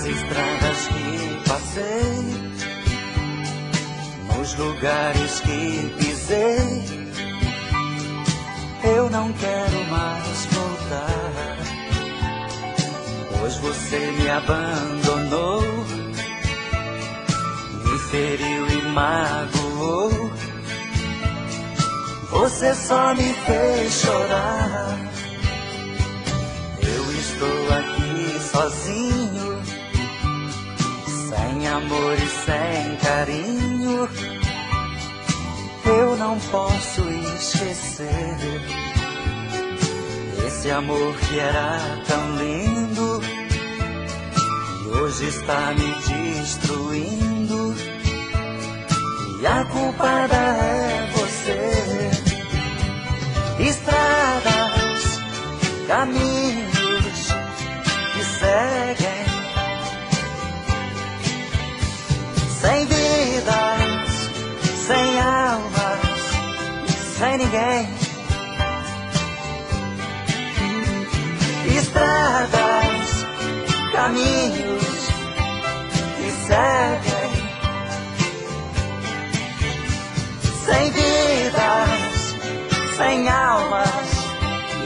Nas estradas que passei, nos lugares que pisei, eu não quero mais voltar, pois você me abandonou, me feriu e magoou. Você só me fez chorar. Eu estou aqui sozinho, sem amor e sem carinho. Eu não posso esquecer esse amor que era tão lindo e hoje está me destruindo. E a culpada é você. Estradas, caminhos que seguem, sem vidas, sem almas, sem ninguém. Estradas, caminhos que seguem, sem vidas, sem almas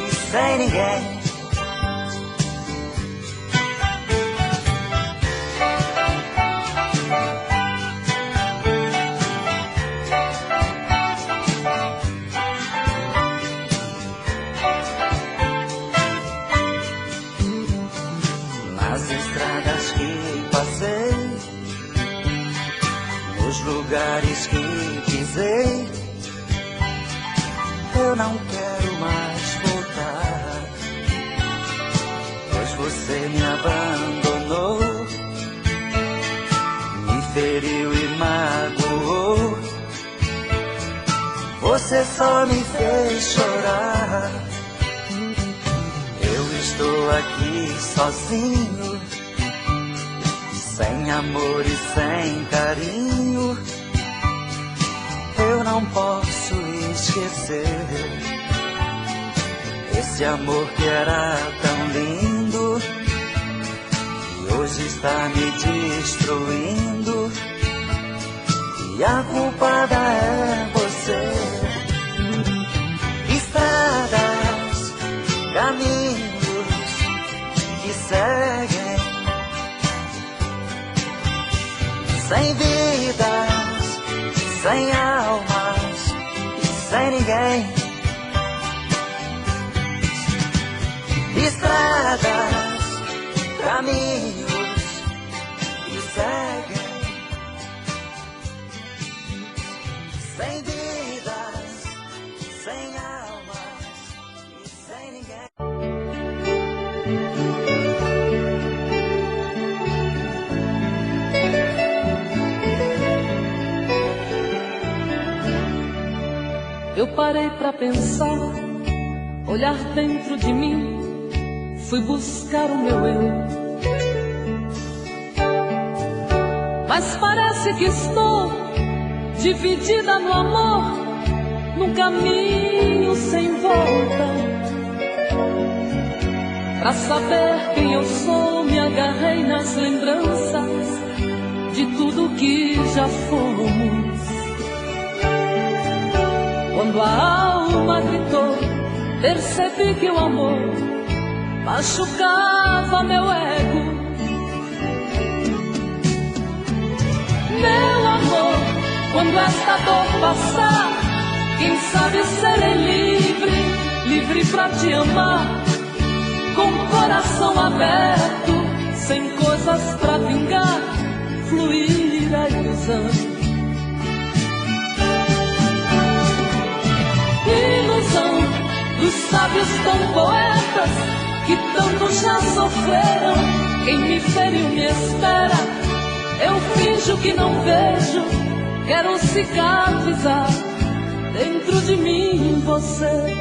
e sem ninguém. Nas estradas que passei, nos lugares que pisei, eu não quero mais voltar, pois você me abandonou, me feriu e magoou. Você só me fez chorar. Eu estou aqui sozinho, sem amor e sem carinho. Eu não posso esquecer esse amor que era tão lindo e hoje está me destruindo. E a culpada é você. Estradas, caminhos que seguem, sem vidas, sem almas e sem ninguém. Estradas, caminhos que seguem, sem vidas, sem almas e sem ninguém. Eu parei pra pensar, olhar dentro de mim, fui buscar o meu eu. Mas parece que estou dividida no amor, num caminho sem volta. Pra saber quem eu sou, me agarrei nas lembranças de tudo que já fomos. Quando a alma gritou, percebi que o amor machucava meu ego. Meu amor, quando esta dor passar, quem sabe serei livre, livre pra te amar, com o coração aberto, sem coisas pra vingar, fluir a ilusão. Ilusão dos sábios tão poetas que tanto já sofreram. Quem me feriu me espera, eu finjo que não vejo, quero cicatrizar dentro de mim você.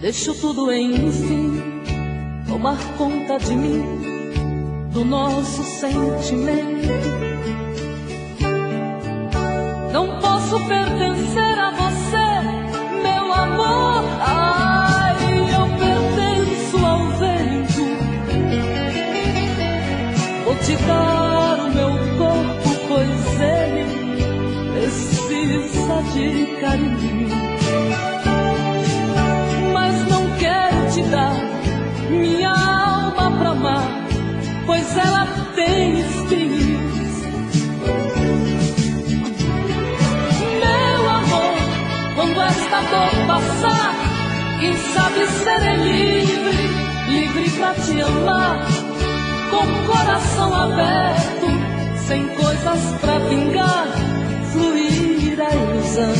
Deixo tudo enfim tomar conta de mim, do nosso sentimento. Não posso pertencer precisa de carinho, mas não quero te dar minha alma pra amar, pois ela tem espinhos. Meu amor, quando esta dor passar, quem sabe serei livre, livre pra te amar, com o coração aberto, sem coisas pra vingar, fluir a ilusão.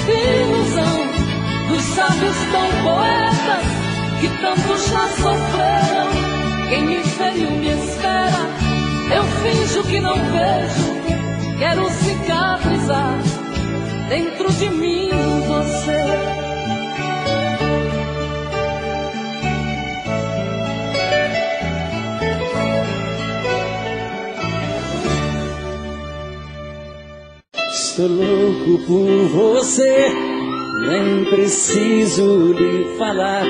Ilusão dos sábios tão poetas que tanto já sofreram. Quem me feriu me espera, eu finjo que não vejo, quero cicatrizar dentro de mim você. Estou louco por você, nem preciso lhe falar.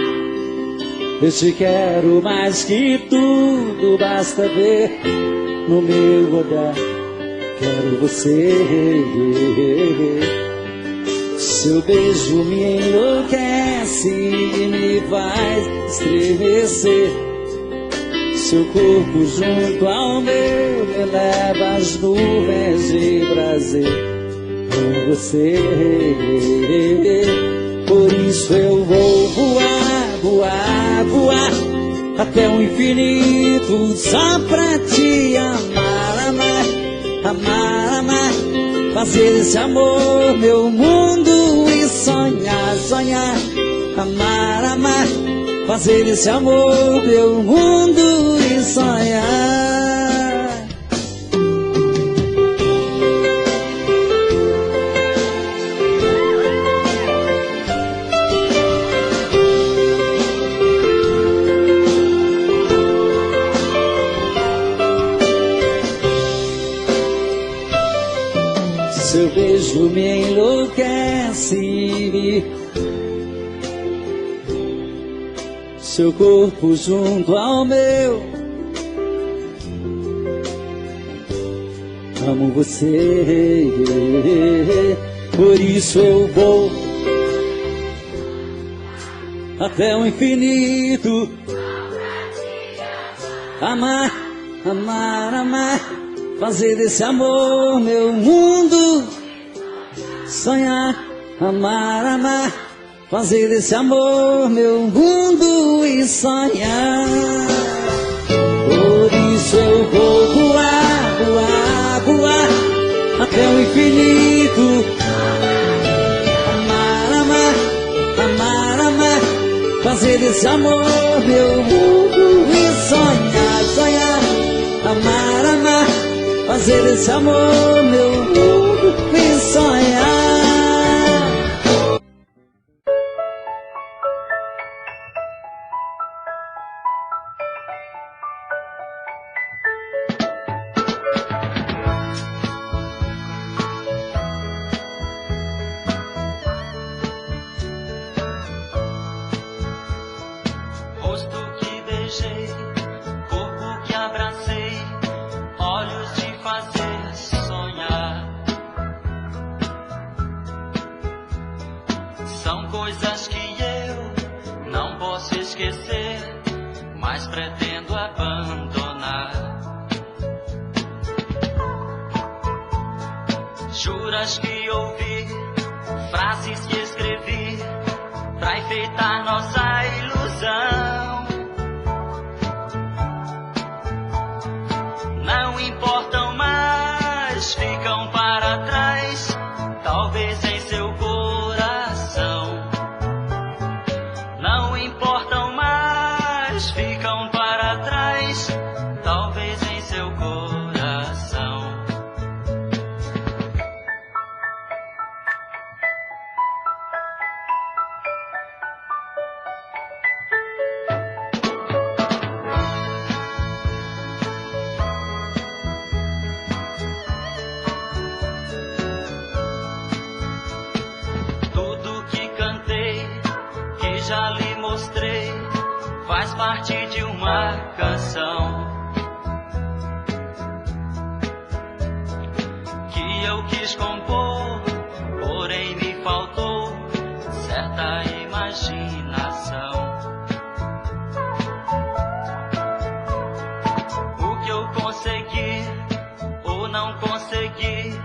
Eu te quero mais que tudo, basta ver no meu olhar. Quero você. Seu beijo me enlouquece e me faz estremecer. Seu corpo junto ao meu me leva às nuvens de prazer. Com você, por isso eu vou voar, voar, voar até o infinito, só pra te amar, amar, amar, amar, fazer esse amor meu mundo e sonhar, sonhar, amar, amar, fazer esse amor meu mundo e sonhar. Seu beijo me enlouquece, seu corpo junto ao meu. Amo você, por isso eu vou até o infinito. Amar, amar, amar, fazer desse amor meu mundo. Sonhar, amar, amar, fazer desse amor meu mundo e sonhar. Por isso eu vou voar, voar, voar até o infinito. Amar, amar, amar, amar, fazer desse amor meu mundo e sonhar, sonhar. Amar, amar, fazer desse amor meu mundo e sonhar. Rosto que beijei, corpo que abracei, olhos de fazer sonhar. São coisas que eu não posso esquecer, mas pretendo abandonar. Juras que ouvi, frases que escrevi, pra enfeitar nossa ilusão. Não importam mais, ficam para trás, talvez em seu coração. Não importam mais, ficam para trás, talvez em seu coração. Tudo que cantei, que já lhe mostrei, faz parte de uma canção. eu quis compor, porém me faltou certa imaginação. O que eu consegui ou não consegui,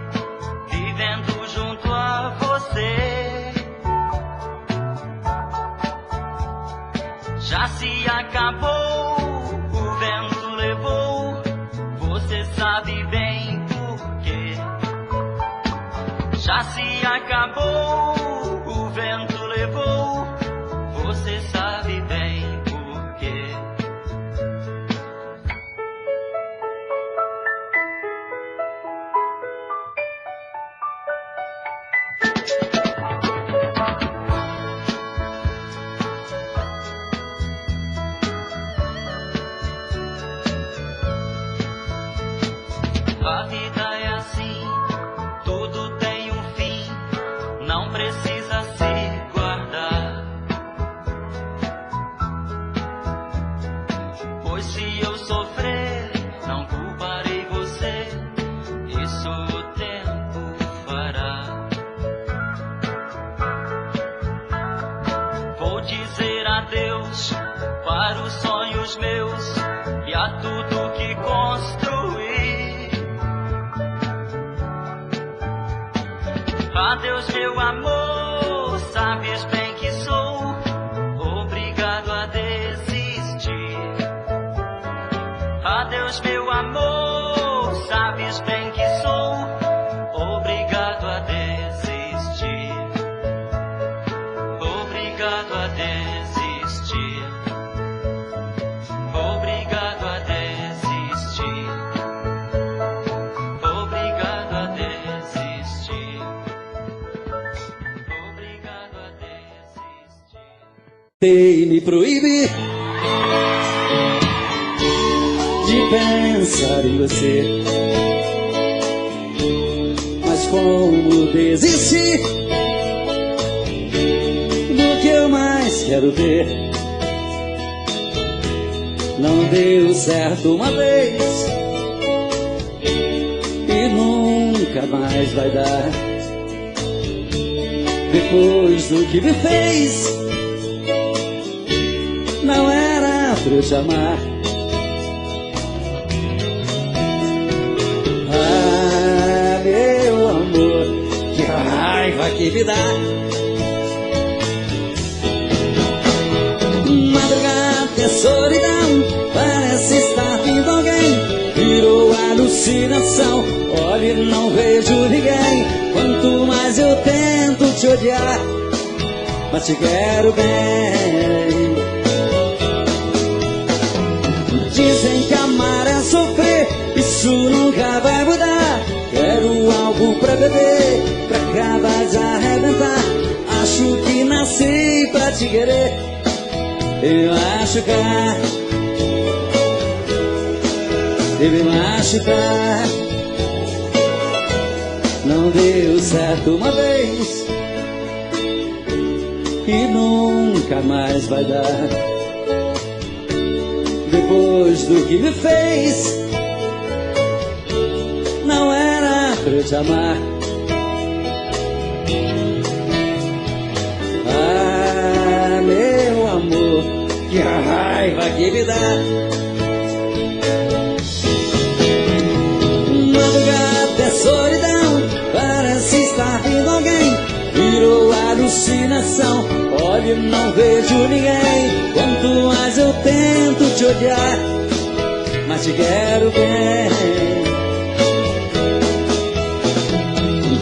vivendo junto a você, já se acabou, o vento levou, você sabe bem por quê. Já se acabou, o vento levou, você sabe bem por quê. A vida é assim, tudo tem um fim, não precisa se guardar. Pois se eu sofrer, não culparei você, isso o tempo fará. Vou dizer adeus para os sonhos meus e a tudo que construí. Adeus, meu amor, sabes bem que sou obrigado a desistir. Adeus, meu amor, sabes bem que sou obrigado a desistir. Obrigado a desistir. Obrigado a desistir. Obrigado a desistir. Obrigado a desistir. Tentei me proibir de pensar em você, mas como desistir do que eu mais quero ter? Não deu certo uma vez e nunca mais vai dar. Depois do que me fez, não era pra eu te amar. Ah, meu amor, que raiva que me dá. Madrugada é solidão, parece estar vindo alguém. Virou alucinação, olha e não vejo ninguém. Quanto mais eu tento te odiar, mas te quero bem. Dizem que amar é sofrer, isso nunca vai mudar. Quero algo pra beber, pra acabar de arrebentar. Acho que nasci pra te querer e me machucar, e me machucar. Não deu certo uma vez e nunca mais vai dar. Depois do que me fez, não era pra eu te amar. Ah, meu amor, que raiva que me dá. Madrugada é solidão, parece estar vindo alguém. Virou alucinação, olha e não vejo ninguém. Quanto mais eu tento te odiar, mas te quero bem.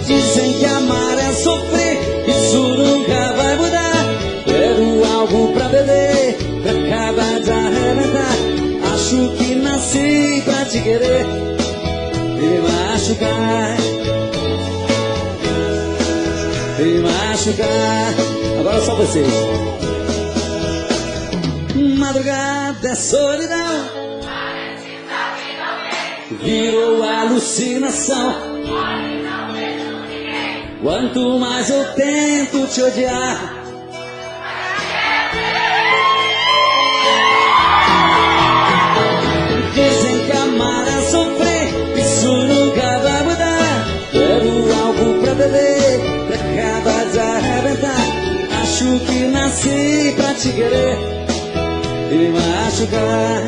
Dizem que amar é sofrer, isso nunca vai mudar. Quero algo pra beber, pra acabar de arrebentar. Acho que nasci pra te querer e me machucar, e me machucar. Agora só vocês. Madrugada é solidão, virou alucinação. Quanto mais eu tento te odiar, dizem que amar é sofrer, isso nunca vai mudar. Quero nasci pra te querer e me machucar,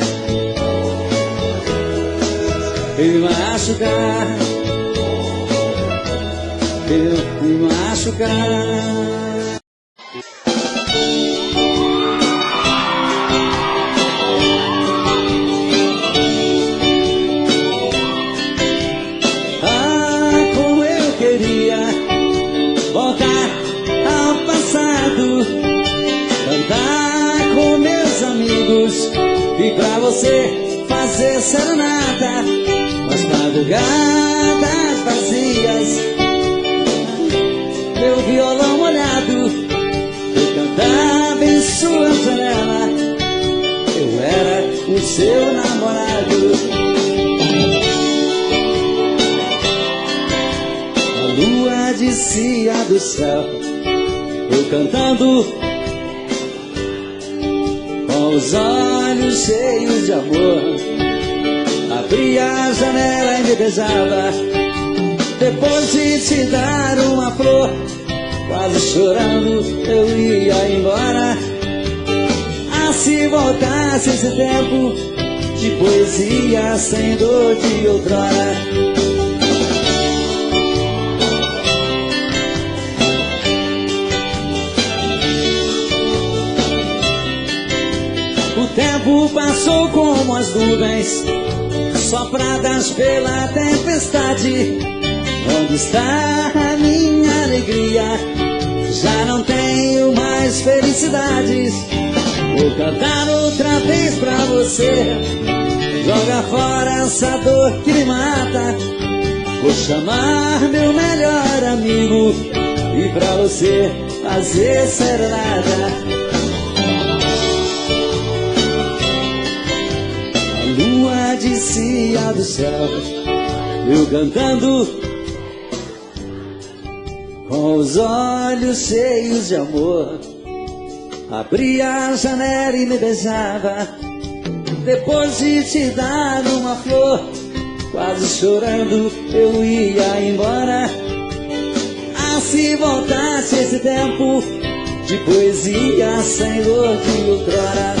e me machucar, e me machucar. Voltar ao passado, cantar com meus amigos e pra você fazer serenata nas madrugadas vazias. Meu violão molhado, eu cantava em sua janela, eu era o seu namorado. A lua descia do céu, eu cantando com os olhos cheios de amor. Abria a janela e me beijava, depois de te dar uma flor. Quase chorando eu ia embora. Ah, se voltasse esse tempo de poesia sem dor de outrora. O tempo passou como as nuvens sopradas pela tempestade. Onde está a minha alegria? Já não tenho mais felicidades. Vou cantar outra vez pra você, joga fora essa dor que me mata. Vou chamar meu melhor amigo e pra você fazer serenata. Lua descia do céu, eu cantando com os olhos cheios de amor. Abria a janela e me beijava, depois de te dar uma flor. Quase chorando eu ia embora. Ah, se voltasse esse tempo de poesia sem dor de outrora.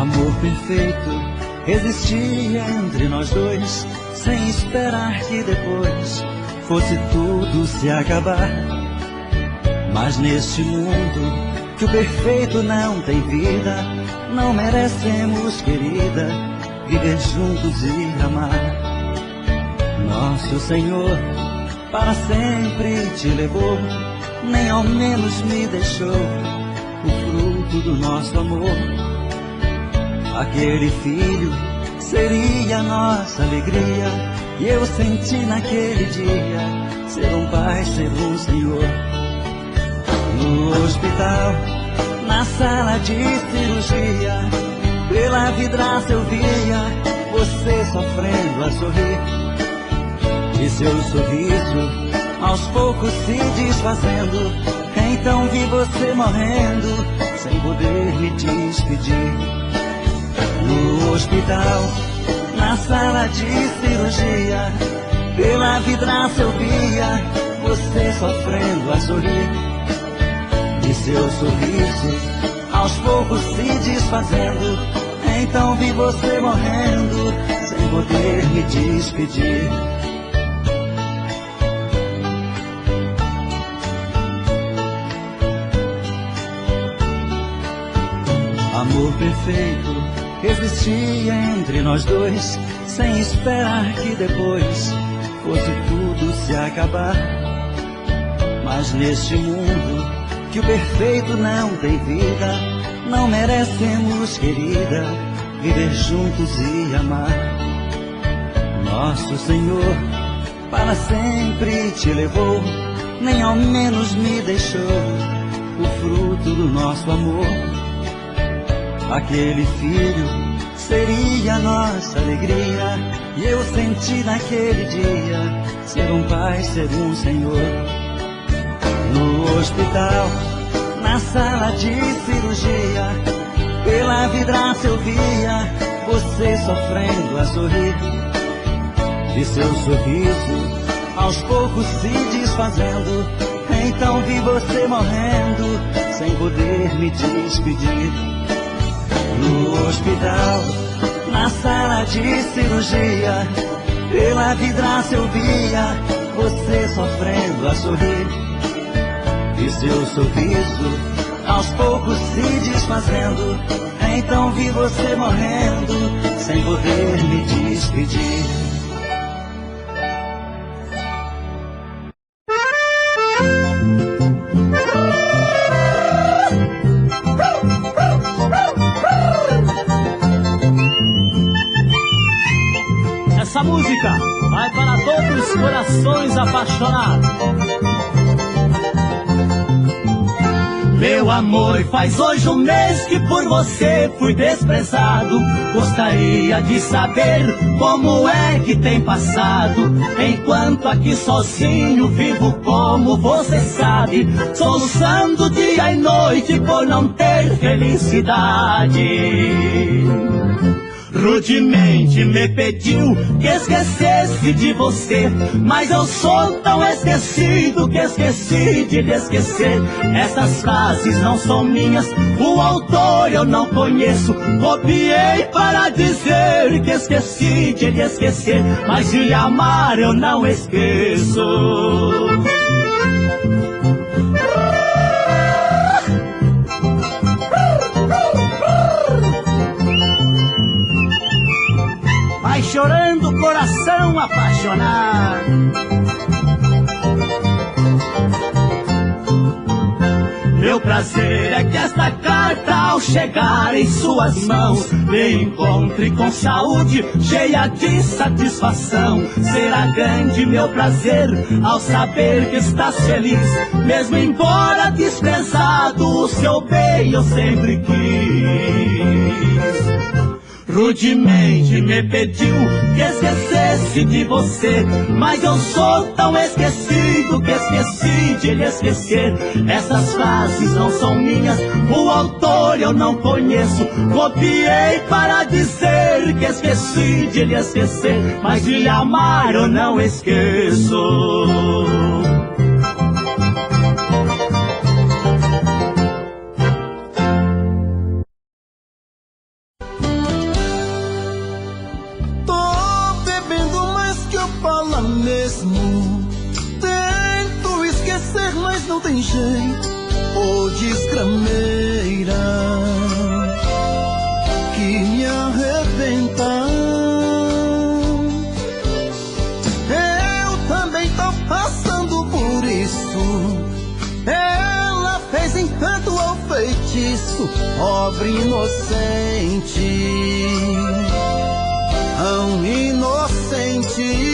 Amor perfeito existia entre nós dois, sem esperar que depois fosse tudo se acabar. Mas neste mundo que o perfeito não tem vida, não merecemos, querida, viver juntos e amar. Nosso Senhor para sempre te levou, nem ao menos me deixou o fruto do nosso amor. Aquele filho seria nossa alegria, e eu senti naquele dia ser um pai, ser um senhor. No hospital, na sala de cirurgia, pela vidraça eu via você sofrendo a sorrir, e seu sorriso aos poucos se desfazendo. Então vi você morrendo sem poder me despedir. No hospital, na sala de cirurgia, pela vidraça eu via você sofrendo a sorrir, e seu sorriso aos poucos se desfazendo. Então vi você morrendo sem poder me despedir. Amor perfeito existia entre nós dois, sem esperar que depois fosse tudo se acabar. Mas neste mundo que o perfeito não tem vida, não merecemos, querida, viver juntos e amar. Nosso Senhor para sempre te levou, nem ao menos me deixou o fruto do nosso amor. Aquele filho seria nossa alegria, e eu senti naquele dia ser um pai, ser um senhor. No hospital, na sala de cirurgia, pela vidraça eu via você sofrendo a sorrir. De seu sorriso aos poucos se desfazendo, então vi você morrendo sem poder me despedir. No hospital, na sala de cirurgia, pela vidraça eu via você sofrendo a sorrir. E seu sorriso aos poucos se desfazendo, então vi você morrendo sem poder me despedir. Essa música vai para todos os corações apaixonados. Meu amor, faz hoje um mês que por você fui desprezado. Gostaria de saber como é que tem passado, enquanto aqui sozinho vivo como você sabe, soluçando dia e noite por não ter felicidade. Rudemente me pediu que esquecesse de você, mas eu sou tão esquecido que esqueci de lhe esquecer. Essas frases não são minhas, o autor eu não conheço. Copiei para dizer que esqueci de lhe esquecer, mas de lhe amar eu não esqueço. Vai chorando o coração apaixonado. Meu prazer é que esta carta, ao chegar em suas mãos, me encontre com saúde, cheia de satisfação. Será grande meu prazer ao saber que estás feliz, mesmo embora desprezado, o seu bem eu sempre quis. Rudemente me pediu que esquecesse de você, mas eu sou tão esquecido que esqueci de lhe esquecer. Essas frases não são minhas, o autor eu não conheço. Copiei para dizer que esqueci de lhe esquecer, mas de lhe amar eu não esqueço. Tento esquecer, mas não tem jeito. Ô desgrameira que me arrebenta. Eu também tô passando por isso. Ela fez encanto ao feitiço, pobre inocente, tão inocente.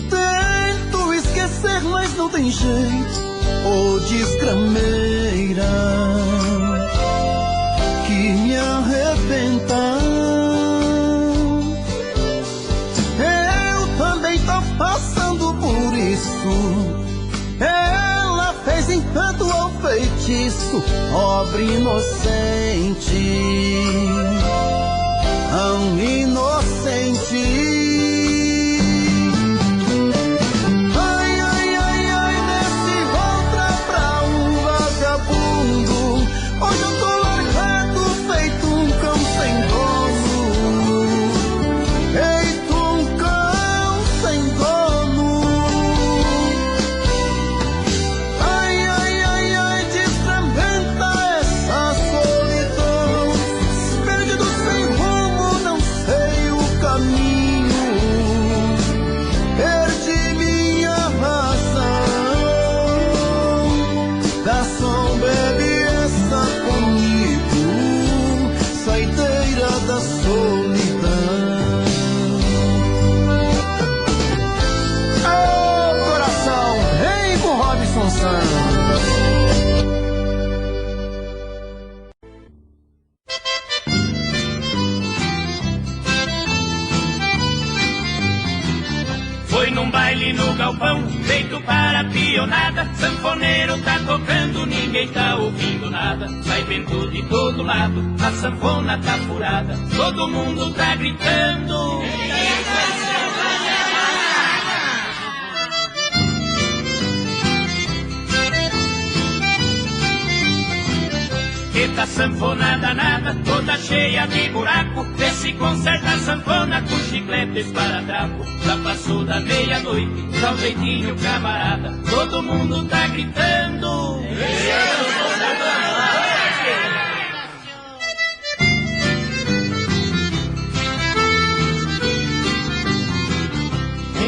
Tento esquecer, mas não tem jeito. Ô desgrameira que me arrebenta. Eu também tô passando por isso. Ela fez encanto ao feitiço, pobre inocente, tão inocente. Feito um cão sem dono, feito um cão da solidão. Ô coração, vem com Robson Santos. Foi num baile no galpão, feito para pionada. Sanfoneiro tá tocando, ninguém tá ouvindo nada. Sai vento de todo lado, a sanfona tá furada. Todo mundo tá gritando. Eita sanfona danada, toda cheia de buraco. Vê se conserta a sanfona com chiclete esparadrapo. Já passou da meia-noite, dá um jeitinho camarada. Todo mundo tá gritando.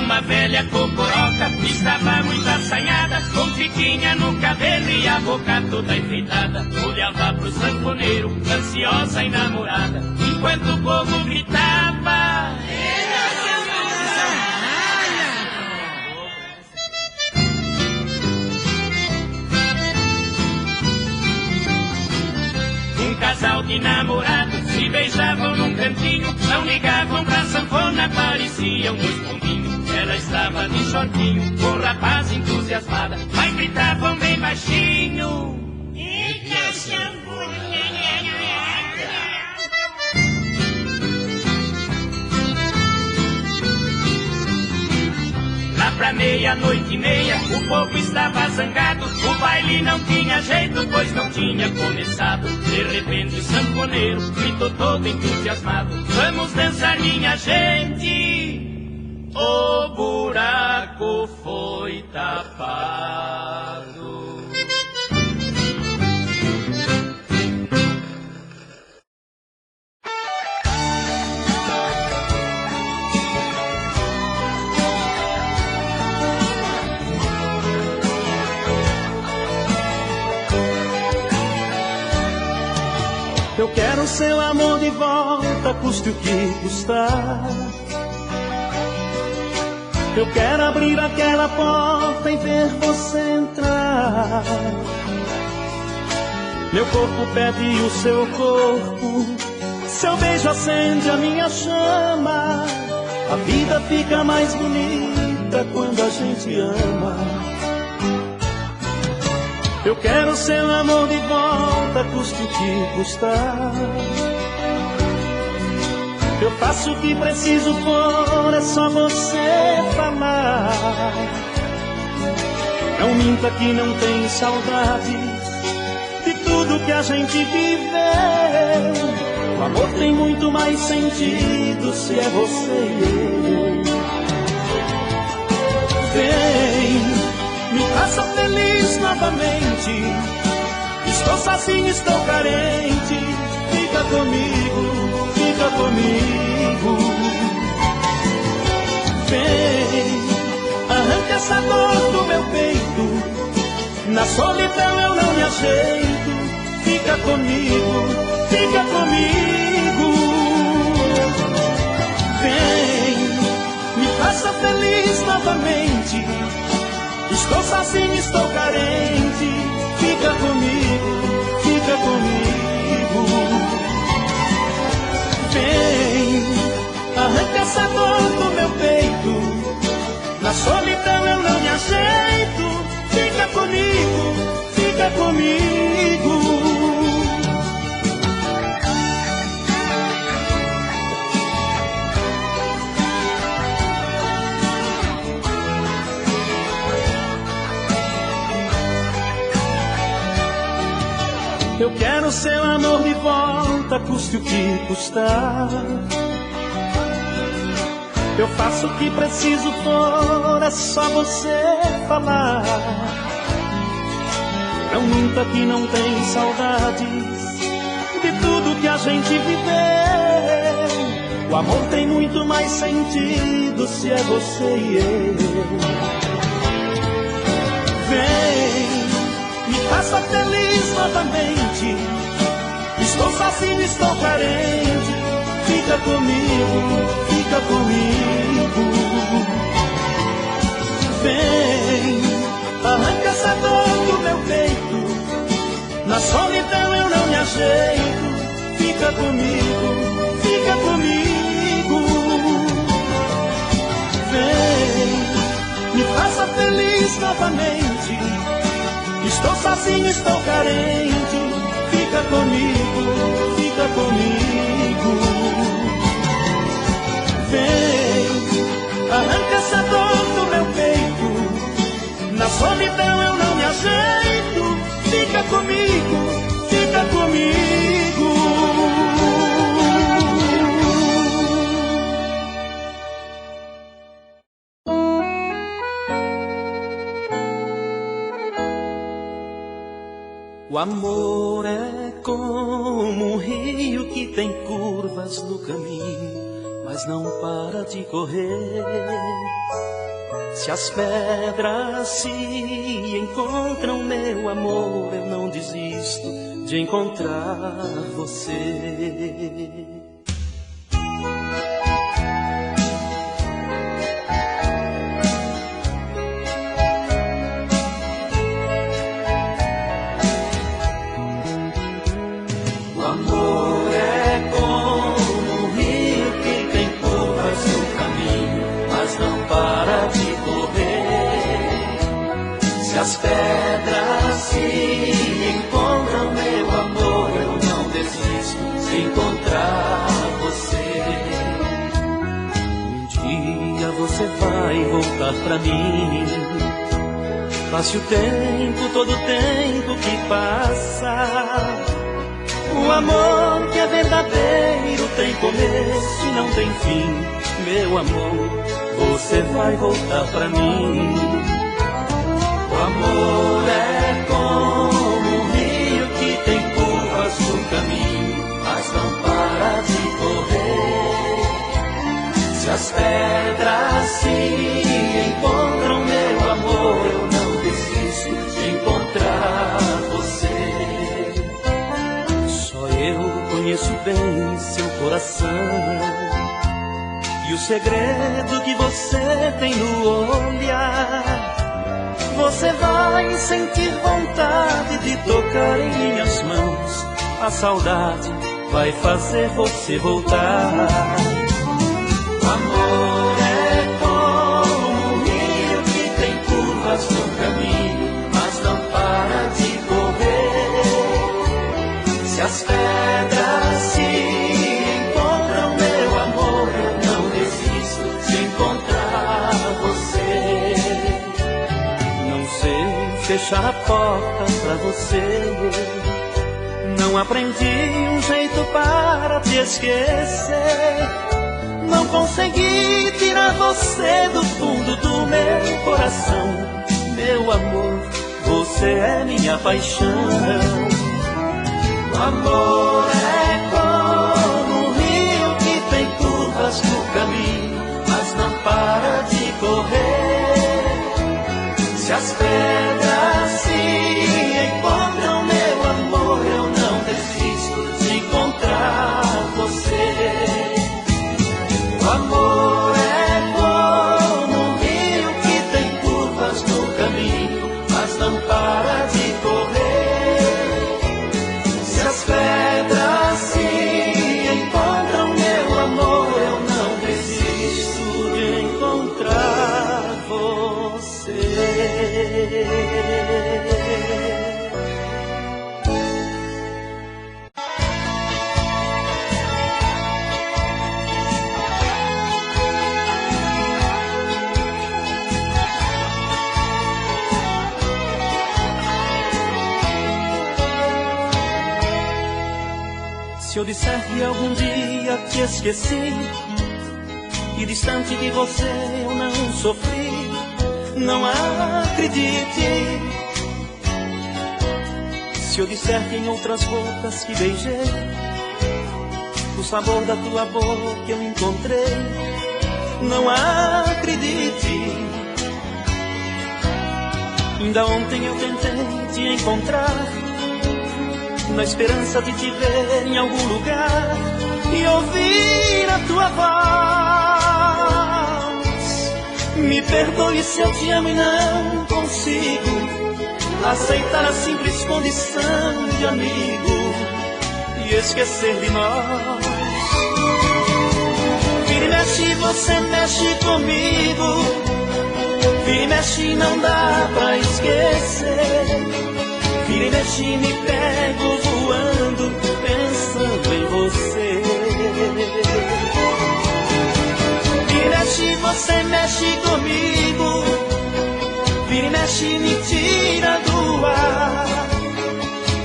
Uma velha cocoroca estava muito assanhada, com fitinha no cabelo e a boca toda enfeitada. Olhava pro sanfoneiro, ansiosa e namorada, enquanto o povo gritava. Um casal de namorados se beijavam num cantinho, não ligavam pra sanfona, pareciam dois pombinhos. Ela estava de shortinho, com o rapaz entusiasmada, mas gritavam bem baixinho. Eita, sanfona. Lá pra meia-noite e meia, o povo estava zangado. O baile não tinha jeito, pois não tinha começado. De repente o sanfoneiro gritou todo entusiasmado: vamos dançar, minha gente! O buraco foi tapado. Eu quero seu amor de volta, custe o que custar. Eu quero abrir aquela porta e ver você entrar. Meu corpo pede o seu corpo, seu beijo acende a minha chama. A vida fica mais bonita quando a gente ama. Eu quero seu amor de volta, custe o que custar. Eu faço o que preciso for, é só você falar. Não minta que não tem saudade de tudo que a gente viveu. O amor tem muito mais sentido se é você e eu. Vem, me faça feliz novamente. Estou sozinho, estou carente. Fica comigo. Fica comigo. Vem, arranca essa dor do meu peito. Na solidão eu não me ajeito. Fica comigo, fica comigo. Vem, me faça feliz novamente. Estou sozinho, estou carente. Fica comigo, fica comigo. Vem, arranca essa dor do meu peito. Na solidão eu não me ajeito. Fica comigo, fica comigo. Eu quero seu amor de volta, custe o que custar. Eu faço o que preciso for, é só você falar. Não minta que não tem saudades de tudo que a gente viveu. O amor tem muito mais sentido se é você e eu. Vem, me faça feliz novamente. Estou sozinho, estou carente. fica comigo, fica comigo. Vem, arranca essa dor do meu peito, na solidão eu não me ajeito. Fica comigo, fica comigo. Vem, me faça feliz novamente. Estou sozinho, estou carente. Fica comigo, fica comigo. Vem, arranca essa dor do meu peito, na solidão eu não me ajeito. Fica comigo, fica comigo. O amor é como um rio que tem curvas no caminho, mas não para de correr. Se as pedras se encontram, meu amor, eu não desisto de encontrar você. As pedras se encontram, meu amor, eu não desisto de encontrar você. Um dia você vai voltar pra mim. Passe o tempo, todo o tempo que passa. O amor que é verdadeiro tem começo e não tem fim. Meu amor, você vai voltar pra mim. O amor é como um rio que tem curvas no caminho, mas não para de correr. Se as pedras se encontram, meu amor, eu não desisto de encontrar você. Só eu conheço bem seu coração e o segredo que você tem no olhar. Você vai sentir vontade de tocar em minhas mãos. A saudade vai fazer você voltar. O amor é como um rio que tem curvas no caminho, mas não para de correr. Se as pedras se encontram, meu amor, eu não desisto de encontrar você. Fechar a porta pra você. Não aprendi um jeito para te esquecer. Não consegui tirar você do fundo do meu coração. Meu amor, você é minha paixão. O amor é como um rio que tem curvas no caminho, mas não para de correr. Se as pedras se encontram, meu amor, eu não desisto de encontrar você. O amor é como um rio que tem curvas no caminho, mas não para de correr. Se as pedras se encontram, meu amor, eu não desisto de encontrar você. Se eu disser que algum dia te esqueci e distante de você eu não sofri, não acredite. Se eu disser que em outras bocas que beijei, o sabor da tua boca eu encontrei, não acredite. Ainda ontem eu tentei te encontrar, na esperança de te ver em algum lugar e ouvir a tua voz. Me perdoe se eu te amo e não consigo aceitar a simples condição de amigo e esquecer de nós. Vira e mexe, você mexe comigo. Vira e mexe, não dá pra esquecer. Vira e mexe, me pego voando, pensando em você. Vira e mexe, você mexe comigo. Vira e mexe, me tira do ar.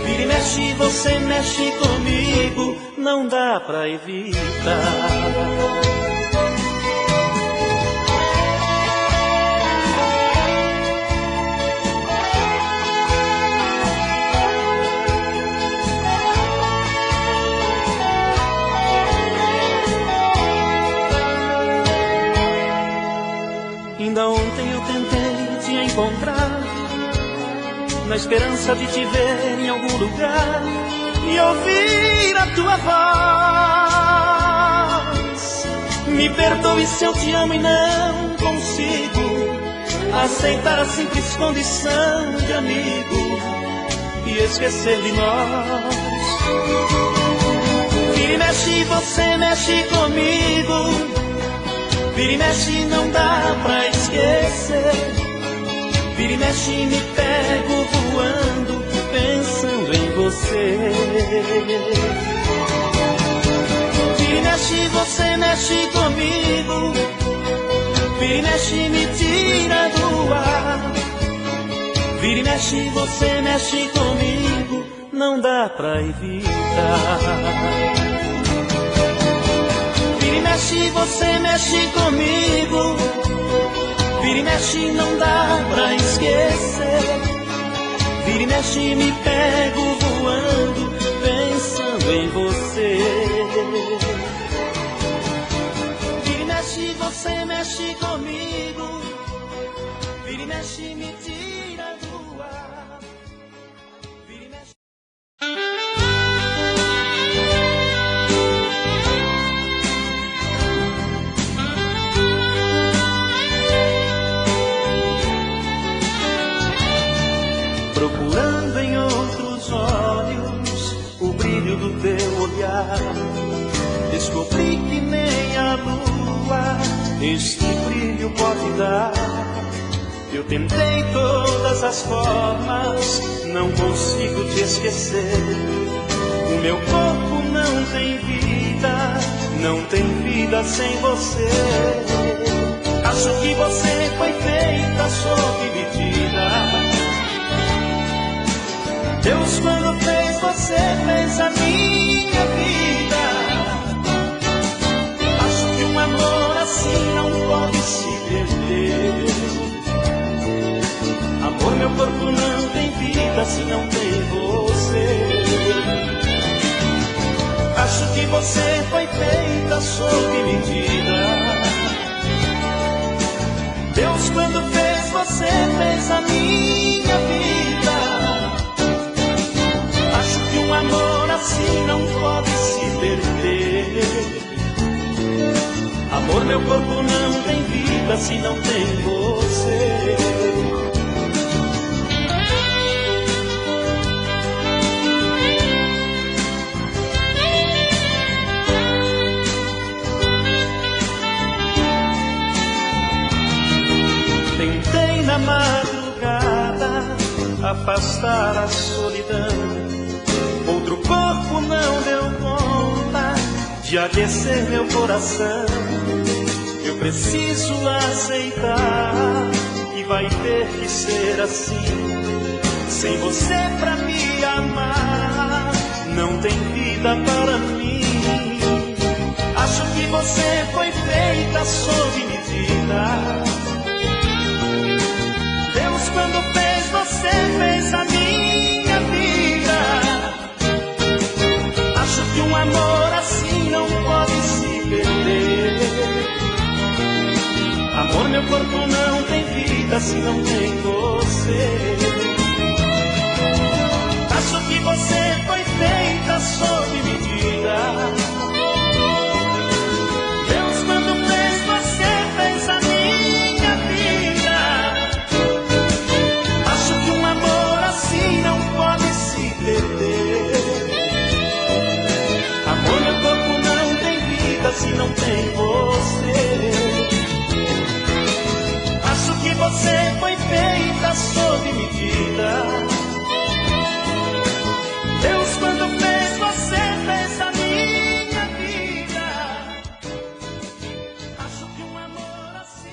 Vira e mexe, você mexe comigo, não dá pra evitar. Ainda ontem eu tentei te encontrar, na esperança de te ver em algum lugar e ouvir a tua voz. Me perdoe se eu te amo e não consigo aceitar a simples condição de amigo e esquecer de nós. Vira e mexe, você mexe comigo. Vira e mexe, não dá pra esquecer. Vira e mexe, me pego voando, pensando em você. Vira e mexe, você mexe comigo. Vira e mexe, me tira do ar. Vira e mexe, você mexe comigo, não dá pra evitar. Vira e mexe, você mexe comigo. Vira e mexe, não dá pra esquecer. Vira e mexe, me pego voando, pensando em você. Vira e mexe, você mexe comigo. Vira e mexe, me tira do ar. Vira e mexe. Procurando em outros olhos o brilho do teu olhar, descobri que nem a lua este brilho pode dar. Eu tentei todas as formas, não consigo te esquecer. O meu corpo não tem vida, não tem vida sem você. Acho que você foi feita sob medida. Deus, quando fez você, fez a minha vida. Acho que um amor assim não pode se perder. Amor, meu corpo não tem vida se não tem você. Acho que você foi feita sob medida. Deus, quando fez você, fez a minha vida. Um amor assim não pode se perder. Amor, meu corpo não tem vida se não tem você. Tentei na madrugada afastar a solidão. Outro corpo não deu conta de aquecer meu coração. Eu preciso aceitar que vai ter que ser assim. Sem você pra me amar, não tem vida para mim. Acho que você foi feita sob medida. Deus, quando fez você, fez a minha vida. Acho que um amor assim não pode se perder. Amor, meu corpo não tem vida se não tem você. Acho que você foi feita sob medida. tem você. Acho que você foi feita sob medida.